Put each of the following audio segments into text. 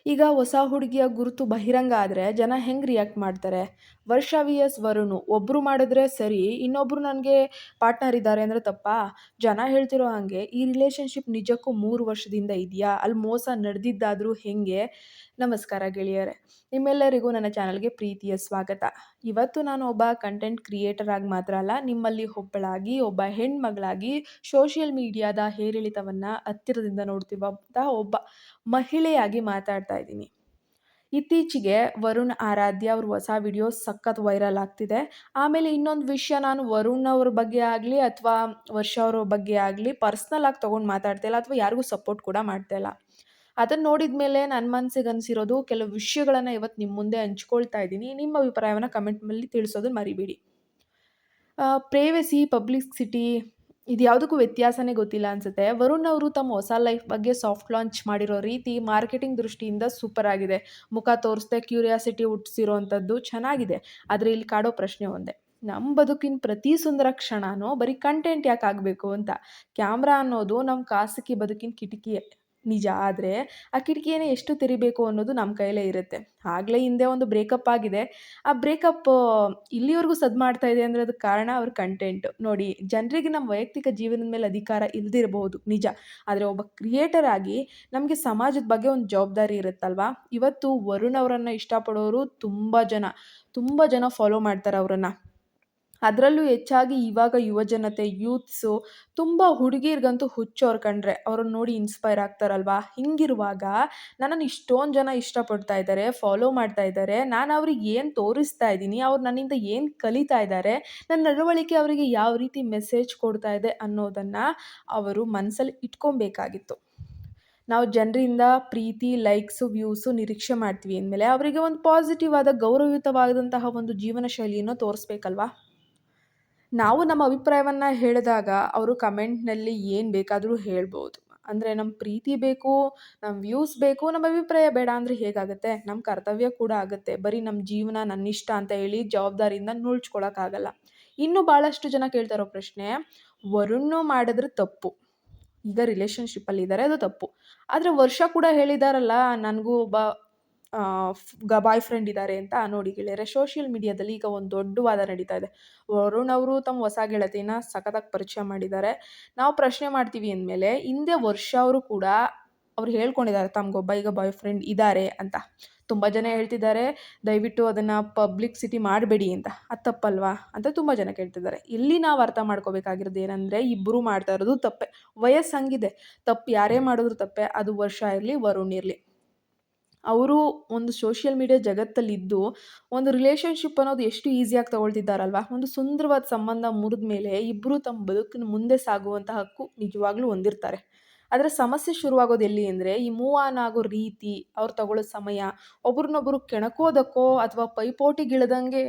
ಈಗ ಹೊಸ ಹುಡುಗಿಯ ಗುರುತು ಬಹಿರಂಗ ಆದರೆ ಜನ ಹೆಂಗೆ ರಿಯಾಕ್ಟ್ ಮಾಡ್ತಾರೆ? ವರ್ಷ ವಿ.ಎಸ್. ವರುಣು. ಒಬ್ರು ಮಾಡಿದ್ರೆ ಸರಿ, ಇನ್ನೊಬ್ರು ನನಗೆ ಪಾರ್ಟ್ನರ್ ಇದ್ದಾರೆ ಅಂದರೆ ತಪ್ಪಾ? ಜನ ಹೇಳ್ತಿರೋ ಹಾಗೆ ಈ ರಿಲೇಶನ್‌ಶಿಪ್ ನಿಜಕ್ಕೂ 3 ವರ್ಷದಿಂದ ಇದೆಯಾ? ಅಲ್ಲಿ ಮೋಸ ನಡೆದಿದ್ದಾದ್ರೂ ಹೆಂಗೆ? ನಮಸ್ಕಾರ ಗೆಳೆಯರೇ. ನಿಮ್ಮೆಲ್ಲರಿಗೂ ನನ್ನ ಚಾನಲ್‌ಗೆ ಪ್ರೀತಿಯ ಸ್ವಾಗತ. ಇವತ್ತು ನಾನು ಒಬ್ಬ ಕಂಟೆಂಟ್ ಕ್ರಿಯೇಟರ್ ಆಗಿ ಮಾತ್ರ ಅಲ್ಲ, ನಿಮ್ಮಲ್ಲಿ ಒಬ್ಬಳಾಗಿ, ಒಬ್ಬ ಹೆಣ್ಮಗಳಾಗಿ ಸೋಷಿಯಲ್ ಮೀಡಿಯಾದ ಏರಿಳಿತವನ್ನು ಹತ್ತಿರದಿಂದ ನೋಡ್ತಿರುವಂತಹ ಒಬ್ಬ ಮಹಿಳೆಯಾಗಿ ಮಾತಾಡ್ತಾ ಇದ್ದೀನಿ. ಇತ್ತೀಚೆಗೆ ವರುಣ್ ಆರಾಧ್ಯ ಅವ್ರ ಹೊಸ ವಿಡಿಯೋ ಸಖತ್ ವೈರಲ್ ಆಗ್ತಿದೆ. ಆಮೇಲೆ ಇನ್ನೊಂದು ವಿಷಯ, ನಾನು ವರುಣ್ ಅವ್ರ ಬಗ್ಗೆ ಆಗಲಿ ಅಥವಾ ವರ್ಷ ಅವ್ರ ಬಗ್ಗೆ ಆಗಲಿ ಪರ್ಸ್ನಲ್ ಆಗಿ ತೊಗೊಂಡು ಮಾತಾಡ್ತಾ ಇಲ್ಲ ಅಥವಾ ಯಾರಿಗೂ ಸಪೋರ್ಟ್ ಕೂಡ ಮಾಡ್ತಾ ಇಲ್ಲ. ಅದನ್ನು ನೋಡಿದ ಮೇಲೆ ನನ್ನ ಮನಸ್ಸಿಗೆ ಅನಿಸಿರೋದು ಕೆಲವು ವಿಷಯಗಳನ್ನು ಇವತ್ತು ನಿಮ್ಮ ಮುಂದೆ ಹಂಚ್ಕೊಳ್ತಾ ಇದ್ದೀನಿ. ನಿಮ್ಮ ಅಭಿಪ್ರಾಯವನ್ನು ಕಮೆಂಟ್ನಲ್ಲಿ ತಿಳಿಸೋದನ್ನ ಮರಿಬೇಡಿ. ಪ್ರೈವಸಿ, ಪಬ್ಲಿಸಿಟಿ ಇದು ಯಾವುದಕ್ಕೂ ವ್ಯತ್ಯಾಸನೇ ಗೊತ್ತಿಲ್ಲ ಅನ್ಸುತ್ತೆ. ವರುಣ್ ಅವರು ತಮ್ಮ ಹೊಸ ಲೈಫ್ ಬಗ್ಗೆ ಸಾಫ್ಟ್ ಲಾಂಚ್ ಮಾಡಿರೋ ರೀತಿ ಮಾರ್ಕೆಟಿಂಗ್ ದೃಷ್ಟಿಯಿಂದ ಸೂಪರ್ ಆಗಿದೆ. ಮುಖ ತೋರಿಸ್ದೆ ಕ್ಯೂರಿಯಾಸಿಟಿ ಹುಟ್ಟಿಸಿರೋವಂಥದ್ದು ಚೆನ್ನಾಗಿದೆ. ಆದರೆ ಇಲ್ಲಿ ಕಾಡೋ ಪ್ರಶ್ನೆ ಒಂದೇ, ನಮ್ಮ ಬದುಕಿನ ಪ್ರತಿ ಸುಂದರ ಕ್ಷಣನೂ ಬರೀ ಕಂಟೆಂಟ್ ಯಾಕೆ ಆಗಬೇಕು ಅಂತ. ಕ್ಯಾಮ್ರಾ ಅನ್ನೋದು ನಮ್ಮ ಖಾಸಗಿ ಬದುಕಿನ ಕಿಟಕಿ ನಿಜ, ಆದರೆ ಆ ಕಿಟಕಿಯನ್ನು ಎಷ್ಟು ತೆರಿಬೇಕು ಅನ್ನೋದು ನಮ್ಮ ಕೈಲೇ ಇರುತ್ತೆ. ಆಗಲೇ ಹಿಂದೆ ಒಂದು ಬ್ರೇಕಪ್ ಆಗಿದೆ. ಆ ಬ್ರೇಕಪ್ ಇಲ್ಲಿವರೆಗೂ ಸದ್ದು ಮಾಡ್ತಾ ಇದೆ ಅಂದರೆ ಅದಕ್ಕೆ ಕಾರಣ ಅವ್ರ ಕಂಟೆಂಟ್. ನೋಡಿ, ಜನರಿಗೆ ನಮ್ಮ ವೈಯಕ್ತಿಕ ಜೀವನದ ಮೇಲೆ ಅಧಿಕಾರ ಇಲ್ದಿರಬಹುದು ನಿಜ, ಆದರೆ ಒಬ್ಬ ಕ್ರಿಯೇಟರ್ ಆಗಿ ನಮಗೆ ಸಮಾಜದ ಬಗ್ಗೆ ಒಂದು ಜವಾಬ್ದಾರಿ ಇರುತ್ತಲ್ವಾ. ಇವತ್ತು ವರುಣ್ ಅವರನ್ನು ಇಷ್ಟಪಡೋರು ತುಂಬ ಜನ ಫಾಲೋ ಮಾಡ್ತಾರೆ ಅವರನ್ನು. ಅದರಲ್ಲೂ ಹೆಚ್ಚಾಗಿ ಇವಾಗ ಯುವಜನತೆ, ಯೂತ್ಸು, ತುಂಬ ಹುಡುಗಿರ್ಗಂತೂ ಹುಚ್ಚು ಅವ್ರು ಕಂಡ್ರೆ. ಅವ್ರನ್ನ ನೋಡಿ ಇನ್ಸ್ಪೈರ್ ಆಗ್ತಾರಲ್ವಾ. ಹಿಂಗಿರುವಾಗ ನನ್ನನ್ನು ಇಷ್ಟೊಂದು ಜನ ಇಷ್ಟಪಡ್ತಾ ಇದ್ದಾರೆ, ಫಾಲೋ ಮಾಡ್ತಾ ಇದ್ದಾರೆ. ನಾನು ಅವ್ರಿಗೆ ಏನು ತೋರಿಸ್ತಾ ಇದ್ದೀನಿ, ಅವ್ರು ನನ್ನಿಂದ ಏನು ಕಲಿತಾ ಇದ್ದಾರೆ, ನನ್ನ ನಡವಳಿಕೆ ಅವರಿಗೆ ಯಾವ ರೀತಿ ಮೆಸೇಜ್ ಕೊಡ್ತಾ ಇದೆ ಅನ್ನೋದನ್ನು ಅವರು ಮನಸ್ಸಲ್ಲಿ ಇಟ್ಕೊಬೇಕಾಗಿತ್ತು. ನಾವು ಜನರಿಂದ ಪ್ರೀತಿ, ಲೈಕ್ಸು, ವ್ಯೂಸು ನಿರೀಕ್ಷೆ ಮಾಡ್ತೀವಿ ಅಂದಮೇಲೆ ಅವರಿಗೆ ಒಂದು ಪಾಸಿಟಿವ್ ಆದ, ಗೌರವಯುತವಾದಂತಹ ಒಂದು ಜೀವನ ಶೈಲಿಯನ್ನು ತೋರಿಸ್ಬೇಕಲ್ವಾ. ನಾವು ನಮ್ಮ ಅಭಿಪ್ರಾಯವನ್ನು ಹೇಳಿದಾಗ ಅವರು ಕಮೆಂಟ್ನಲ್ಲಿ ಏನು ಬೇಕಾದರೂ ಹೇಳ್ಬೋದು. ಅಂದರೆ ನಮ್ಮ ಪ್ರೀತಿ ಬೇಕು, ನಮ್ಮ ವ್ಯೂಸ್ ಬೇಕು, ನಮ್ಮ ಅಭಿಪ್ರಾಯ ಬೇಡ ಅಂದರೆ ಹೇಗಾಗುತ್ತೆ? ನಮ್ಮ ಕರ್ತವ್ಯ ಕೂಡ ಆಗುತ್ತೆ. ಬರೀ ನಮ್ಮ ಜೀವನ ನನ್ನಿಷ್ಟ ಅಂತ ಹೇಳಿ ಜವಾಬ್ದಾರಿಯಿಂದ ನುಳ್ಚ್ಕೊಳಕ್ಕಾಗಲ್ಲ. ಇನ್ನೂ ಭಾಳಷ್ಟು ಜನ ಕೇಳ್ತಾ ಇರೋ ಪ್ರಶ್ನೆ, ವರುಣ್ ಮಾಡಿದ್ರೆ ತಪ್ಪು. ಈಗ ರಿಲೇಷನ್‌ಶಿಪ್ಪಲ್ಲಿದ್ದಾರೆ, ಅದು ತಪ್ಪು. ಆದರೆ ವರ್ಷ ಕೂಡ ಹೇಳಿದಾರಲ್ಲ, ನನಗೂ ಒಬ್ಬ ಬಾಯ್ ಫ್ರೆಂಡ್ ಇದ್ದಾರೆ ಅಂತ. ನೋಡಿ ಗೆಳೆಯರೆ, ಸೋಷಿಯಲ್ ಮೀಡಿಯಾದಲ್ಲಿ ಈಗ ಒಂದು ದೊಡ್ಡ ವಾದ ನಡೀತಾ ಇದೆ. ವರುಣ್ ಅವರು ತಮ್ಮ ಹೊಸ ಗೆಳತಿನ ಸಖತ್ತಾಗಿ ಪರಿಚಯ ಮಾಡಿದ್ದಾರೆ. ನಾವು ಪ್ರಶ್ನೆ ಮಾಡ್ತೀವಿ ಅಂದಮೇಲೆ, ಹಿಂದೆ ವರ್ಷ ಅವರು ಕೂಡ ಅವ್ರು ಹೇಳ್ಕೊಂಡಿದ್ದಾರೆ ತಮಗೊಬ್ಬ ಈಗ ಬಾಯ್ ಫ್ರೆಂಡ್ ಇದ್ದಾರೆ ಅಂತ. ತುಂಬ ಜನ ಹೇಳ್ತಿದ್ದಾರೆ, ದಯವಿಟ್ಟು ಅದನ್ನು ಪಬ್ಲಿಸಿಟಿ ಮಾಡಬೇಡಿ ಅಂತ. ಅದು ತಪ್ಪಲ್ವಾ ಅಂತ ತುಂಬ ಜನ ಕೇಳ್ತಿದ್ದಾರೆ. ಇಲ್ಲಿ ನಾವು ಅರ್ಥ ಮಾಡ್ಕೋಬೇಕಾಗಿರೋದು ಏನಂದರೆ, ಇಬ್ಬರು ಮಾಡ್ತಾ ಇರೋದು ತಪ್ಪೆ. ವಯಸ್ಸು ಹಂಗಿದೆ, ತಪ್ಪು ಯಾರೇ ಮಾಡಿದ್ರು ತಪ್ಪೆ. ಅದು ವರ್ಷ ಇರಲಿ, ವರುಣ್ ಇರಲಿ. ಅವರು ಒಂದು ಸೋಷಿಯಲ್ ಮೀಡಿಯಾ ಜಗತ್ತಲ್ಲಿದ್ದು ಒಂದು ರಿಲೇಷನ್‌ಶಿಪ್ ಅನ್ನೋದು ಎಷ್ಟು ಈಸಿಯಾಗಿ ತಗೊಳ್ತಿದ್ದಾರಲ್ವಾ. ಒಂದು ಸುಂದರವಾದ ಸಂಬಂಧ ಮುರಿದ ಮೇಲೆ ಇಬ್ಬರು ತಮ್ಮ ಬದುಕಿನ ಮುಂದೆ ಸಾಗುವಂತಹ ಹಕ್ಕು ನಿಜವಾಗ್ಲೂ ಹೊಂದಿರ್ತಾರೆ. ಆದರೆ ಸಮಸ್ಯೆ ಶುರುವಾಗೋದು ಎಲ್ಲಿ ಅಂದರೆ, ಈ ಮೂವ್ ಆನ್ ಆಗೋ ರೀತಿ, ಅವ್ರು ತಗೊಳ್ಳೋ ಸಮಯ, ಒಬ್ರನ್ನೊಬ್ರು ಕೆಣಕೋದಕ್ಕೋ ಅಥವಾ ಪೈಪೋಟಿಗಿಳದಂಗೆ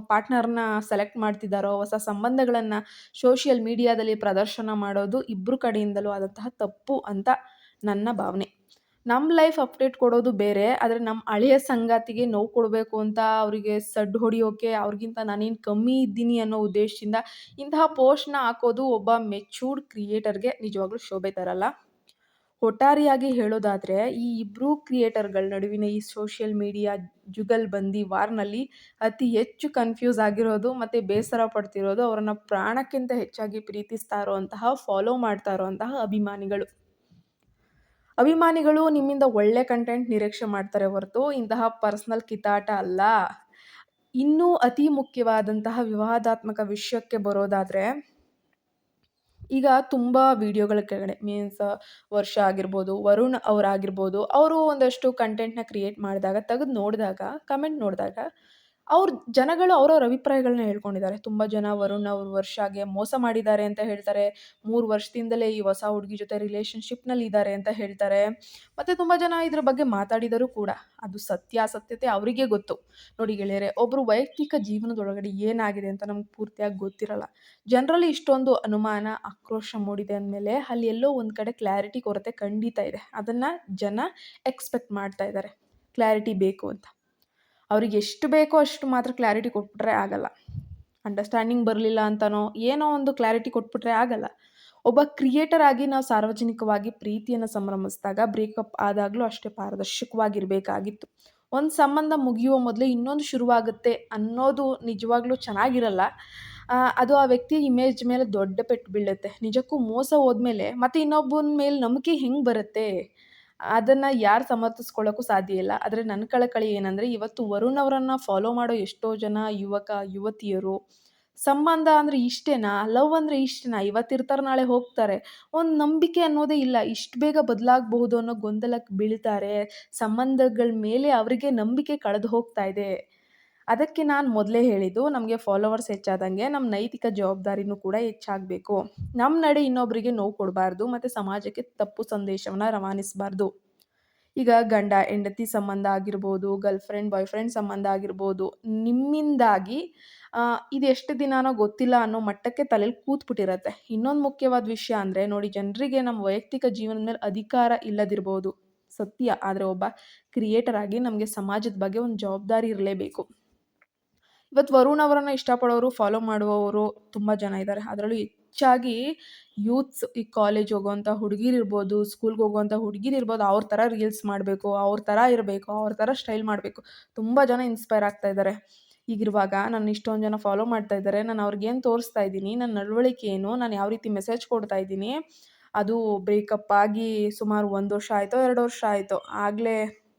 ಪಾರ್ಟ್ನರ್‌ನ ಸೆಲೆಕ್ಟ್ ಮಾಡ್ತಿದ್ದಾರೋ, ಹೊಸ ಸಂಬಂಧಗಳನ್ನು ಸೋಷಿಯಲ್ ಮೀಡಿಯಾದಲ್ಲಿ ಪ್ರದರ್ಶನ ಮಾಡೋದು ಇಬ್ಬರು ಕಡೆಯಿಂದಲೂ ಆದಂತಹ ತಪ್ಪು ಅಂತ ನನ್ನ ಭಾವನೆ. ನಮ್ಮ ಲೈಫ್ ಅಪ್ಡೇಟ್ ಕೊಡೋದು ಬೇರೆ, ಆದರೆ ನಮ್ಮ ಹಳೆಯ ಸಂಗಾತಿಗೆ ನೋವು ಕೊಡಬೇಕು ಅಂತ ಅವರಿಗೆ ಸಡ್ಡು ಹೊಡಿಯೋಕೆ, ಅವ್ರಿಗಿಂತ ನಾನೇನು ಕಮ್ಮಿ ಇದ್ದೀನಿ ಅನ್ನೋ ಉದ್ದೇಶದಿಂದ ಇಂತಹ ಪೋಸ್ಟ್‌ನ ಹಾಕೋದು ಒಬ್ಬ ಮೆಚೂರ್ಡ್ ಕ್ರಿಯೇಟರ್‌ಗೆ ನಿಜವಾಗ್ಲೂ ಶೋಭೆ ತರಲ್ಲ. ಒಟ್ಟಾರೆಯಾಗಿ ಹೇಳೋದಾದರೆ, ಈ ಇಬ್ಬರೂ ಕ್ರಿಯೇಟರ್ಗಳ ನಡುವಿನ ಈ ಸೋಷಿಯಲ್ ಮೀಡಿಯಾ ಜುಗಲ್ಬಂದಿ ವಾರ್‌ನಲ್ಲಿ ಅತಿ ಹೆಚ್ಚು ಕನ್‌ಫ್ಯೂಸ್ ಆಗಿರೋದು ಮತ್ತು ಬೇಸರ ಪಡ್ತಿರೋದು ಅವರನ್ನು ಪ್ರಾಣಕ್ಕಿಂತ ಹೆಚ್ಚಾಗಿ ಪ್ರೀತಿಸ್ತಾ ಇರುವಂತಹ, ಫಾಲೋ ಮಾಡ್ತಾ ಇರುವಂತಹ ಅಭಿಮಾನಿಗಳು. ಅಭಿಮಾನಿಗಳು ನಿಮ್ಮಿಂದ ಒಳ್ಳೆ ಕಂಟೆಂಟ್ ನಿರೀಕ್ಷೆ ಮಾಡ್ತಾರೆ ಹೊರತು ಇಂತಹ ಪರ್ಸನಲ್ ಕಿತ್ತಾಟ ಅಲ್ಲ. ಇನ್ನೂ ಅತಿ ಮುಖ್ಯವಾದಂತಹ ವಿವಾದಾತ್ಮಕ ವಿಷಯಕ್ಕೆ ಬರೋದಾದರೆ, ಈಗ ತುಂಬ ವಿಡಿಯೋಗಳ ಕೆಳಗಡೆ ಮೀನ್ಸ್ ವರ್ಷ ಆಗಿರ್ಬೋದು, ವರುಣ್ ಅವರಾಗಿರ್ಬೋದು, ಅವರು ಒಂದಷ್ಟು ಕಂಟೆಂಟ್‌ನ ಕ್ರಿಯೇಟ್ ಮಾಡಿದಾಗ, ತೆಗೆದು ನೋಡಿದಾಗ, ಕಮೆಂಟ್ ನೋಡಿದಾಗ, ಜನಗಳು ಅವ್ರವ್ರ ಅಭಿಪ್ರಾಯಗಳನ್ನ ಹೇಳ್ಕೊಂಡಿದ್ದಾರೆ. ತುಂಬ ಜನ ವರುಣ್ ಅವರು ವರ್ಷಾಗೆ ಮೋಸ ಮಾಡಿದ್ದಾರೆ ಅಂತ ಹೇಳ್ತಾರೆ. 3 ವರ್ಷದಿಂದಲೇ ಈ ಹೊಸ ಹುಡುಗಿ ಜೊತೆ ರಿಲೇಷನ್‌ಶಿಪ್‌ನಲ್ಲಿ ಇದ್ದಾರೆ ಅಂತ ಹೇಳ್ತಾರೆ. ಮತ್ತು ತುಂಬ ಜನ ಇದ್ರ ಬಗ್ಗೆ ಮಾತಾಡಿದರು ಕೂಡ. ಅದು ಸತ್ಯಾಸತ್ಯತೆ ಅವರಿಗೇ ಗೊತ್ತು. ನೋಡಿ ಗೆಳೆಯರೇ, ಒಬ್ಬರು ವೈಯಕ್ತಿಕ ಜೀವನದೊಳಗಡೆ ಏನಾಗಿದೆ ಅಂತ ನಮ್ಗೆ ಪೂರ್ತಿಯಾಗಿ ಗೊತ್ತಿರಲ್ಲ. ಜನರಲ್ಲಿ ಇಷ್ಟೊಂದು ಅನುಮಾನ, ಆಕ್ರೋಶ ಮೂಡಿದೆ ಅಂದಮೇಲೆ ಅಲ್ಲಿ ಎಲ್ಲೋ ಒಂದು ಕಡೆ ಕ್ಲಾರಿಟಿ ಕೊರತೆ ಖಂಡಿತ ಇದೆ. ಅದನ್ನು ಜನ ಎಕ್ಸ್ಪೆಕ್ಟ್ ಮಾಡ್ತಾ ಇದ್ದಾರೆ, ಕ್ಲಾರಿಟಿ ಬೇಕು ಅಂತ. ಅವ್ರಿಗೆ ಎಷ್ಟು ಬೇಕೋ ಅಷ್ಟು ಮಾತ್ರ ಕ್ಲಾರಿಟಿ ಕೊಟ್ಬಿಟ್ರೆ ಆಗಲ್ಲ. ಅಂಡರ್‌ಸ್ಟ್ಯಾಂಡಿಂಗ್ ಬರಲಿಲ್ಲ ಅಂತನೋ ಏನೋ ಒಂದು ಕ್ಲಾರಿಟಿ ಕೊಟ್ಬಿಟ್ರೆ ಆಗಲ್ಲ. ಒಬ್ಬ ಕ್ರಿಯೇಟರ್ ಆಗಿ ನಾವು ಸಾರ್ವಜನಿಕವಾಗಿ ಪ್ರೀತಿಯನ್ನು ಸಂಭ್ರಮಿಸಿದಾಗ ಬ್ರೇಕಪ್ ಆದಾಗಲೂ ಅಷ್ಟೇ ಪಾರದರ್ಶಕವಾಗಿರಬೇಕಾಗಿತ್ತು. ಒಂದು ಸಂಬಂಧ ಮುಗಿಯುವ ಮೊದಲೇ ಇನ್ನೊಂದು ಶುರುವಾಗುತ್ತೆ ಅನ್ನೋದು ನಿಜವಾಗ್ಲೂ ಚೆನ್ನಾಗಿರಲ್ಲ. ಅದು ಆ ವ್ಯಕ್ತಿಯ ಇಮೇಜ್ ಮೇಲೆ ದೊಡ್ಡ ಪೆಟ್ಟು ಬೀಳುತ್ತೆ. ನಿಜಕ್ಕೂ ಮೋಸ ಹೋದ್ಮೇಲೆ ಮತ್ತೆ ಇನ್ನೊಬ್ಬನ ಮೇಲೆ ನಂಬಿಕೆ ಹೆಂಗೆ ಬರುತ್ತೆ? ಅದನ್ನು ಯಾರು ಸಮರ್ಥಿಸ್ಕೊಳ್ಳೋಕ್ಕೂ ಸಾಧ್ಯ ಇಲ್ಲ. ಆದರೆ ನನ್ನ ಕಳಕಳಿ ಏನಂದರೆ, ಇವತ್ತು ವರುಣ್ ಅವರನ್ನು ಫಾಲೋ ಮಾಡೋ ಎಷ್ಟೋ ಜನ ಯುವಕ, ಯುವತಿಯರು ಸಂಬಂಧ ಅಂದರೆ ಇಷ್ಟೇನಾ? ಲವ್ ಅಂದರೆ ಇಷ್ಟೇನಾ? ಇವತ್ತಿರ್ತಾರೆ ನಾಳೆ ಹೋಗ್ತಾರೆ. ಒಂದು ನಂಬಿಕೆ ಅನ್ನೋದೇ ಇಲ್ಲ. ಇಷ್ಟು ಬೇಗ ಬದಲಾಗಬಹುದು ಅನ್ನೋ ಗೊಂದಲಕ್ಕೆ ಬೀಳ್ತಾರೆ. ಸಂಬಂಧಗಳ ಮೇಲೆ ಅವರಿಗೆ ನಂಬಿಕೆ ಕಳೆದು ಹೋಗ್ತಾ ಇದೆ. ಅದಕ್ಕೆ ನಾನು ಮೊದಲೇ ಹೇಳಿದ್ದು, ನಮಗೆ ಫಾಲೋವರ್ಸ್ ಹೆಚ್ಚಾದಂಗೆ ನಮ್ಮ ನೈತಿಕ ಜವಾಬ್ದಾರಿನೂ ಕೂಡ ಹೆಚ್ಚಾಗಬೇಕು. ನಮ್ಮ ನಡೆ ಇನ್ನೊಬ್ಬರಿಗೆ ನೋವು ಕೊಡಬಾರ್ದು ಮತ್ತು ಸಮಾಜಕ್ಕೆ ತಪ್ಪು ಸಂದೇಶವನ್ನು ರವಾನಿಸಬಾರ್ದು. ಈಗ ಗಂಡ ಹೆಂಡತಿ ಸಂಬಂಧ ಆಗಿರ್ಬೋದು, ಗರ್ಲ್‌ಫ್ರೆಂಡ್ ಬಾಯ್‌ಫ್ರೆಂಡ್ ಸಂಬಂಧ ಆಗಿರ್ಬೋದು, ನಿಮ್ಮಿಂದಾಗಿ ಇದು ಎಷ್ಟು ದಿನಾನೋ ಗೊತ್ತಿಲ್ಲ ಅನ್ನೋ ಮಟ್ಟಕ್ಕೆ ತಲೆಯಲ್ಲಿ ಕೂತ್ಬಿಟ್ಟಿರತ್ತೆ. ಇನ್ನೊಂದು ಮುಖ್ಯವಾದ ವಿಷಯ ಅಂದರೆ ನೋಡಿ, ಜನರಿಗೆ ನಮ್ಮ ವೈಯಕ್ತಿಕ ಜೀವನದ ಮೇಲೆ ಅಧಿಕಾರ ಇಲ್ಲದಿರ್ಬೋದು, ಸತ್ಯ. ಆದರೆ ಒಬ್ಬ ಕ್ರಿಯೇಟರ್ ಆಗಿ ನಮಗೆ ಸಮಾಜದ ಬಗ್ಗೆ ಒಂದು ಜವಾಬ್ದಾರಿ ಇರಲೇಬೇಕು. ಇವತ್ತು ವರುಣ್ ಅವರನ್ನು ಇಷ್ಟಪಡೋರು, ಫಾಲೋ ಮಾಡುವವರು ತುಂಬ ಜನ ಇದ್ದಾರೆ. ಅದರಲ್ಲೂ ಹೆಚ್ಚಾಗಿ ಯೂತ್ಸ್, ಈ ಕಾಲೇಜ್ ಹೋಗುವಂಥ ಹುಡುಗಿರಿರ್ಬೋದು, ಸ್ಕೂಲ್ಗೆ ಹೋಗುವಂಥ ಹುಡುಗಿರಿರ್ಬೋದು, ಅವ್ರ ಥರ ರೀಲ್ಸ್ ಮಾಡಬೇಕು, ಅವ್ರ ಥರ ಇರಬೇಕು, ಅವ್ರ ಥರ ಸ್ಟೈಲ್ ಮಾಡಬೇಕು. ತುಂಬ ಜನ ಇನ್ಸ್ಪೈರ್ ಆಗ್ತಾ ಇದ್ದಾರೆ. ಹೀಗಿರುವಾಗ ನನ್ನ ಇಷ್ಟೊಂದು ಜನ ಫಾಲೋ ಮಾಡ್ತಾ ಇದ್ದಾರೆ. ನಾನು ಅವ್ರಿಗೇನು ತೋರಿಸ್ತಾ ಇದ್ದೀನಿ, ನನ್ನ ನಡವಳಿಕೆ ಏನು, ನಾನು ಯಾವ ರೀತಿ ಮೆಸೇಜ್ ಕೊಡ್ತಾ ಇದ್ದೀನಿ, ಅದು ಬ್ರೇಕಪ್ ಆಗಿ ಸುಮಾರು 1 ವರ್ಷ ಆಯಿತೋ 2 ವರ್ಷ ಆಯಿತೋ, ಆಗಲೇ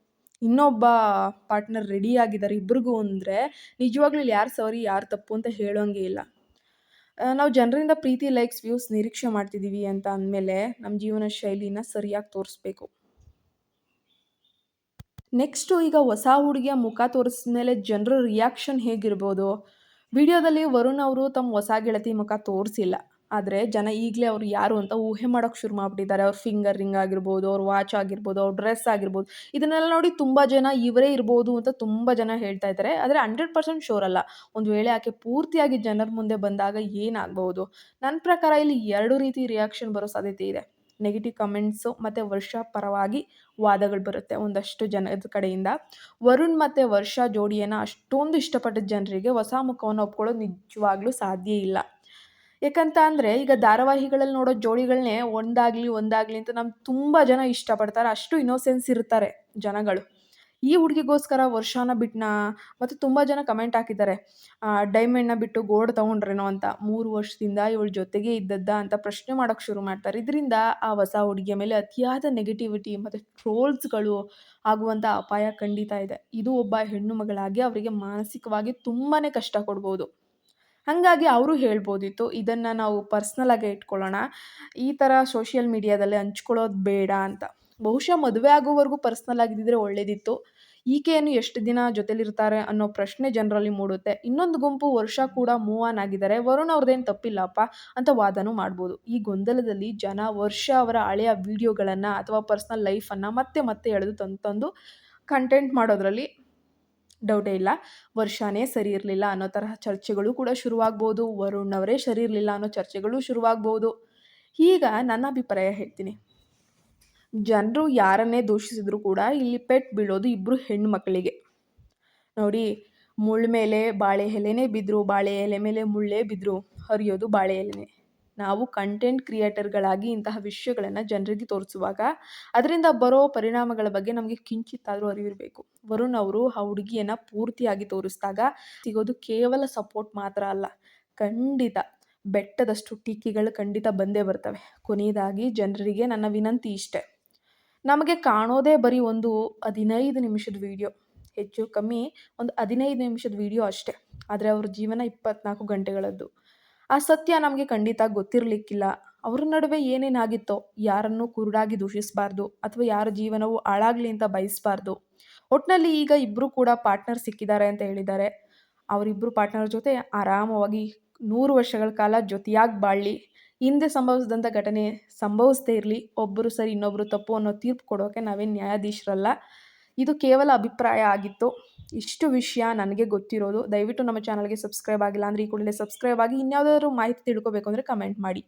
ಇನ್ನೊಬ್ಬ ಪಾರ್ಟ್ನರ್ ರೆಡಿ ಆಗಿದ್ದಾರೆ ಇಬ್ರಿಗೂ ಅಂದರೆ, ನಿಜವಾಗ್ಲೂ ಇಲ್ಲಿ ಯಾರು ಸರಿ ಯಾರು ತಪ್ಪು ಅಂತ ಹೇಳೋಂಗೆ ಇಲ್ಲ. ನಾವು ಜನರಿಂದ ಪ್ರೀತಿ, ಲೈಕ್ಸ್, ವ್ಯೂಸ್ ನಿರೀಕ್ಷೆ ಮಾಡ್ತಿದ್ದೀವಿ ಅಂತ ಅಂದಮೇಲೆ ನಮ್ಮ ಜೀವನ ಶೈಲಿನ ಸರಿಯಾಗಿ ತೋರಿಸ್ಬೇಕು. ನೆಕ್ಸ್ಟು, ಈಗ ಹೊಸ ಹುಡುಗಿಯ ಮುಖ ತೋರಿಸಿದ ಮೇಲೆ ಜನರ ರಿಯಾಕ್ಷನ್ ಹೇಗಿರ್ಬೋದು? ವಿಡಿಯೋದಲ್ಲಿ ವರುಣ್ ಅವರು ತಮ್ಮ ಹೊಸ ಗೆಳತಿ ಮುಖ ತೋರಿಸಿಲ್ಲ. ಆದರೆ ಜನ ಈಗಲೇ ಅವ್ರು ಯಾರು ಅಂತ ಊಹೆ ಮಾಡೋಕ್ಕೆ ಶುರು ಮಾಡಿಬಿಟ್ಟಿದ್ದಾರೆ. ಅವ್ರ ಫಿಂಗರ್ ರಿಂಗ್ ಆಗಿರ್ಬೋದು, ಅವ್ರ ವಾಚ್ ಆಗಿರ್ಬೋದು, ಅವ್ರ ಡ್ರೆಸ್ ಆಗಿರ್ಬೋದು, ಇದನ್ನೆಲ್ಲ ನೋಡಿ ತುಂಬ ಜನ ಇವರೇ ಇರ್ಬೋದು ಅಂತ ತುಂಬ ಜನ ಹೇಳ್ತಾ ಇದ್ದಾರೆ. ಆದರೆ 100% ಶೋರ್ ಅಲ್ಲ. ಒಂದು ವೇಳೆ ಆಕೆ ಪೂರ್ತಿಯಾಗಿ ಜನರ ಮುಂದೆ ಬಂದಾಗ ಏನಾಗಬಹುದು? ನನ್ನ ಪ್ರಕಾರ ಇಲ್ಲಿ 2 ರೀತಿ ರಿಯಾಕ್ಷನ್ ಬರೋ ಸಾಧ್ಯತೆ ಇದೆ. ನೆಗೆಟಿವ್ ಕಮೆಂಟ್ಸು ಮತ್ತು ವರ್ಷ ಪರವಾಗಿ ವಾದಗಳು ಬರುತ್ತೆ ಒಂದಷ್ಟು ಜನದ ಕಡೆಯಿಂದ. ವರುಣ್ ಮತ್ತು ವರ್ಷ ಜೋಡಿಯನ್ನು ಅಷ್ಟೊಂದು ಇಷ್ಟಪಟ್ಟಿದ್ದ ಜನರಿಗೆ ಹೊಸ ಮುಖವನ್ನು ಒಪ್ಕೊಳ್ಳೋದು ನಿಜವಾಗ್ಲೂ ಸಾಧ್ಯ ಇಲ್ಲ. ಯಾಕಂತ ಅಂದರೆ, ಈಗ ಧಾರಾವಾಹಿಗಳಲ್ಲಿ ನೋಡೋ ಜೋಡಿಗಳನ್ನೇ ಒಂದಾಗಲಿ ಅಂತ ತುಂಬ ಜನ ಇಷ್ಟಪಡ್ತಾರೆ. ಅಷ್ಟು ಇನ್ನೋಸೆನ್ಸ್ ಇರ್ತಾರೆ ಜನಗಳು. ಈ ಹುಡುಗಿಗೋಸ್ಕರ ವರ್ಷನ ಬಿಟ್ನಾ? ಮತ್ತು ತುಂಬ ಜನ ಕಮೆಂಟ್ ಹಾಕಿದ್ದಾರೆ, ಡೈಮಂಡ್ನ ಬಿಟ್ಟು ಗೋಲ್ಡ್ ತೊಗೊಂಡ್ರೇನೋ ಅಂತ. 3 ವರ್ಷದಿಂದ ಇವಳ ಜೊತೆಗೇ ಇದ್ದದ್ದ ಅಂತ ಪ್ರಶ್ನೆ ಮಾಡೋಕ್ಕೆ ಶುರು ಮಾಡ್ತಾರೆ. ಇದರಿಂದ ಆ ಹೊಸ ಹುಡುಗಿಯ ಮೇಲೆ ಅತಿಯಾದ ನೆಗೆಟಿವಿಟಿ ಮತ್ತು ಟ್ರೋಲ್ಸ್ಗಳು ಆಗುವಂಥ ಅಪಾಯ ಖಂಡಿತ ಇದೆ. ಇದು ಒಬ್ಬ ಹೆಣ್ಣು ಮಗಳಾಗಿ ಅವರಿಗೆ ಮಾನಸಿಕವಾಗಿ ತುಂಬಾ ಕಷ್ಟ ಕೊಡ್ಬೋದು. ಹಾಗಾಗಿ ಅವರು ಹೇಳ್ಬೋದಿತ್ತು, ಇದನ್ನು ನಾವು ಪರ್ಸ್ನಲಾಗೇ ಇಟ್ಕೊಳ್ಳೋಣ, ಈ ಥರ ಸೋಷಿಯಲ್ ಮೀಡಿಯಾದಲ್ಲಿ ಹಂಚ್ಕೊಳ್ಳೋದು ಬೇಡ ಅಂತ. ಬಹುಶಃ ಮದುವೆ ಆಗೋವರೆಗೂ ಪರ್ಸ್ನಲ್ ಆಗಿದ್ದಿದ್ರೆ ಒಳ್ಳೆಯದಿತ್ತು. ಈಕೆಯನ್ನು ಎಷ್ಟು ದಿನ ಜೊತೆಲಿರ್ತಾರೆ ಅನ್ನೋ ಪ್ರಶ್ನೆ ಜನರಲ್ಲಿ ಮೂಡುತ್ತೆ. ಇನ್ನೊಂದು ಗುಂಪು ವರ್ಷ ಕೂಡ ಮೂವ್ ಆನ್ ಆಗಿದ್ದಾರೆ, ವರುಣ್ ಅವ್ರದ್ದೇನು ತಪ್ಪಿಲ್ಲಪ್ಪ ಅಂತ ವಾದನೂ ಮಾಡ್ಬೋದು. ಈ ಗೊಂದಲದಲ್ಲಿ ಜನ ವರ್ಷ ಅವರ ಹಳೆಯ ವಿಡಿಯೋಗಳನ್ನು ಅಥವಾ ಪರ್ಸ್ನಲ್ ಲೈಫನ್ನು ಮತ್ತೆ ಎಳೆದು ತಂದು ಕಂಟೆಂಟ್ ಮಾಡೋದ್ರಲ್ಲಿ ಡೌಟೇ ಇಲ್ಲ. ವರ್ಷನೇ ಸರಿ ಇರಲಿಲ್ಲ ಅನ್ನೋ ತರಹ ಚರ್ಚೆಗಳು ಕೂಡ ಶುರುವಾಗ್ಬೋದು. ವರುಣ್ ಅವರೇ ಸರಿ ಇರಲಿಲ್ಲ ಅನ್ನೋ ಚರ್ಚೆಗಳು ಶುರುವಾಗ್ಬೋದು. ಈಗ ನನ್ನ ಅಭಿಪ್ರಾಯ ಹೇಳ್ತೀನಿ. ಜನರು ಯಾರನ್ನೇ ದೂಷಿಸಿದ್ರು ಕೂಡ ಇಲ್ಲಿ ಪೆಟ್ಟು ಬೀಳೋದು ಇಬ್ಬರು ಹೆಣ್ಣು ಮಕ್ಕಳಿಗೆ. ನೋಡಿ, ಮುಳ್ಳು ಮೇಲೆ ಬಾಳೆ ಎಲೆನೇ ಬಿದ್ದರೂ, ಬಾಳೆ ಎಲೆ ಮೇಲೆ ಮುಳ್ಳೇ ಬಿದ್ದರೂ ಹರಿಯೋದು ಬಾಳೆ ಎಲೆನೇ. ನಾವು ಕಂಟೆಂಟ್ ಕ್ರಿಯೇಟರ್ಗಳಾಗಿ ಇಂತಹ ವಿಷಯಗಳನ್ನು ಜನರಿಗೆ ತೋರಿಸುವಾಗ ಅದರಿಂದ ಬರೋ ಪರಿಣಾಮಗಳ ಬಗ್ಗೆ ನಮಗೆ ಕಿಂಚಿತ್ತಾದರೂ ಅರಿವಿರಬೇಕು. ವರುಣ್ ಅವರು ಆ ಹುಡುಗಿಯನ್ನು ಪೂರ್ತಿಯಾಗಿ ತೋರಿಸಿದಾಗ ಸಿಗೋದು ಕೇವಲ ಸಪೋರ್ಟ್ ಮಾತ್ರ ಅಲ್ಲ, ಖಂಡಿತ ಬೆಟ್ಟದಷ್ಟು ಟೀಕೆಗಳು ಖಂಡಿತ ಬಂದೇ ಬರ್ತವೆ. ಕೊನೆಯದಾಗಿ ಜನರಿಗೆ ನನ್ನ ವಿನಂತಿ ಇಷ್ಟೆ, ನಮಗೆ ಕಾಣೋದೇ ಬರೀ ಒಂದು 15 ನಿಮಿಷದ ವಿಡಿಯೋ, ಹೆಚ್ಚು ಕಮ್ಮಿ ಒಂದು 15 ನಿಮಿಷದ ವಿಡಿಯೋ ಅಷ್ಟೇ. ಆದರೆ ಅವ್ರ ಜೀವನ 24 ಗಂಟೆಗಳದ್ದು. ಆ ಸತ್ಯ ನಮಗೆ ಖಂಡಿತ ಗೊತ್ತಿರಲಿಕ್ಕಿಲ್ಲ. ಅವ್ರ ನಡುವೆ ಏನೇನಾಗಿತ್ತೋ, ಯಾರನ್ನೂ ಕುರುಡಾಗಿ ದೂಷಿಸಬಾರ್ದು ಅಥವಾ ಯಾರ ಜೀವನವು ಹಾಳಾಗಲಿ ಅಂತ ಬಯಸಬಾರ್ದು. ಒಟ್ಟಿನಲ್ಲಿ ಈಗ ಇಬ್ಬರು ಕೂಡ ಪಾರ್ಟ್ನರ್ ಸಿಕ್ಕಿದ್ದಾರೆ ಅಂತ ಹೇಳಿದ್ದಾರೆ. ಅವರಿಬ್ಬರು ಪಾರ್ಟ್ನರ್ ಜೊತೆ ಆರಾಮವಾಗಿ 100 ವರ್ಷಗಳ ಕಾಲ ಜೊತೆಯಾಗಿ ಬಾಳಲಿ. ಹಿಂದೆ ಸಂಭವಿಸಿದಂಥ ಘಟನೆ ಸಂಭವಿಸದೇ ಇರಲಿ. ಒಬ್ಬರು ಸರಿ ಇನ್ನೊಬ್ಬರು ತಪ್ಪು ಅನ್ನೋ ತೀರ್ಪು ಕೊಡೋಕ್ಕೆ ನಾವೇನು ನ್ಯಾಯಾಧೀಶರಲ್ಲ. ಇದು ಕೇವಲ ಅಭಿಪ್ರಾಯ ಆಗಿತ್ತು. ಇಷ್ಟು ವಿಷಯ ನನಗೆ ಗೊತ್ತಿರೋದು. ದಯವಿಟ್ಟು ನಮ್ಮ ಚಾನಲ್ಗೆ ಸಬ್ಸ್ಕ್ರೈಬ್ ಆಗಿಲ್ಲ ಅಂದರೆ ಈ ಕೂಡಲೇ ಸಬ್ಸ್ಕ್ರೈಬ್ ಆಗಿ. ಇನ್ಯಾವುದಾದ್ರೂ ಮಾಹಿತಿ ತಿಳ್ಕೊಬೇಕು ಅಂದರೆ ಕಮೆಂಟ್ ಮಾಡಿ.